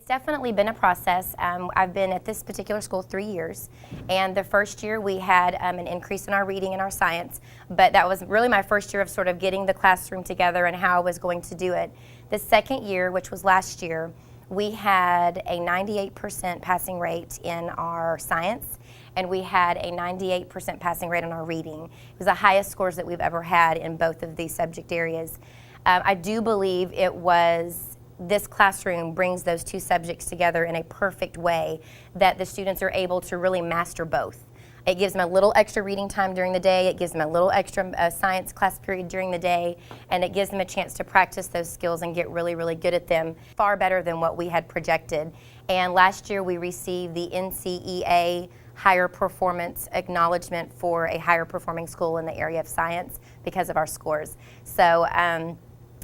definitely been a process. I've been at this particular school 3 years, and the first year we had an increase in our reading and our science, but that was really my first year of sort of getting the classroom together and how I was going to do it. The second year, which was last year, we had a 98% passing rate in our science, and we had a 98% passing rate on our reading. It was the highest scores that we've ever had in both of these subject areas. I do believe it was this classroom brings those two subjects together in a perfect way that the students are able to really master both. It gives them a little extra reading time during the day, it gives them a little extra science class period during the day, and it gives them a chance to practice those skills and get really, really good at them, far better than what we had projected. And last year we received the NCEA Higher Performance Acknowledgement for a higher performing school in the area of science because of our scores. So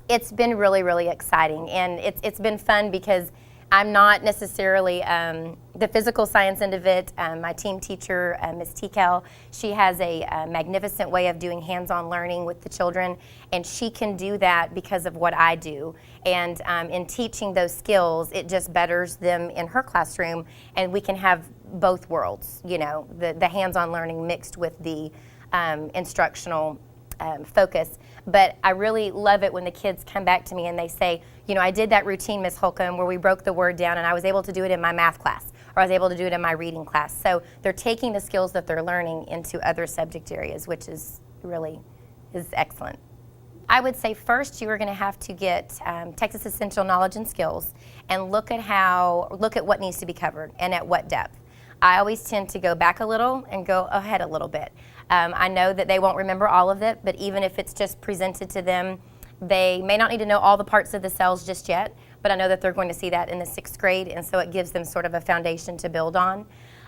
it's been really, really exciting, and it's been fun because I'm not necessarily the physical science end of it. My team teacher, Ms. Tikel, she has a magnificent way of doing hands-on learning with the children, and she can do that because of what I do. And in teaching those skills, it just betters them in her classroom, and we can have both worlds, you know, the hands-on learning mixed with the instructional focus. But I really love it when the kids come back to me and they say, you know, I did that routine, Ms. Holcomb, where we broke the word down, and I was able to do it in my math class, or I was able to do it in my reading class. So they're taking the skills that they're learning into other subject areas, which is really excellent. I would say first you are going to have to get Texas Essential Knowledge and Skills and look at what needs to be covered and at what depth. I always tend to go back a little and go ahead a little bit. I know that they won't remember all of it, but even if it's just presented to them, they may not need to know all the parts of the cells just yet, but I know that they're going to see that in the 6th grade, and so it gives them sort of a foundation to build on.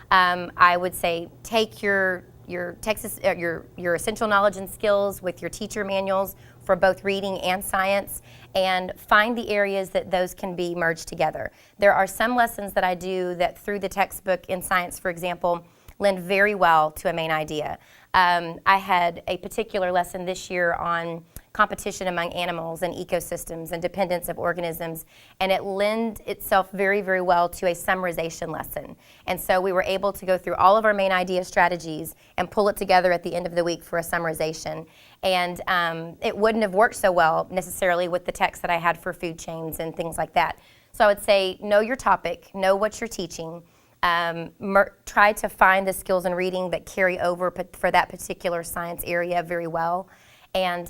I would say take your essential knowledge and skills with your teacher manuals for both reading and science, and find the areas that those can be merged together. There are some lessons that I do that through the textbook in science, for example, lend very well to a main idea. I had a particular lesson this year on competition among animals and ecosystems and dependence of organisms, and it lent itself very, very well to a summarization lesson. And so we were able to go through all of our main idea strategies and pull it together at the end of the week for a summarization. And it wouldn't have worked so well necessarily with the text that I had for food chains and things like that. So I would say know your topic, know what you're teaching, try to find the skills in reading that carry over for that particular science area very well, and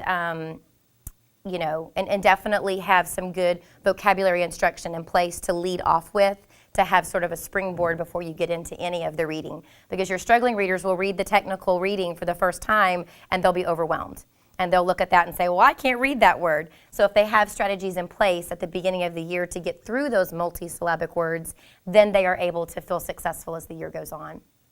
you know, and definitely have some good vocabulary instruction in place to lead off with, to have sort of a springboard before you get into any of the reading, because your struggling readers will read the technical reading for the first time and they'll be overwhelmed. And they'll look at that and say, well, I can't read that word. So if they have strategies in place at the beginning of the year to get through those multisyllabic words, then they are able to feel successful as the year goes on.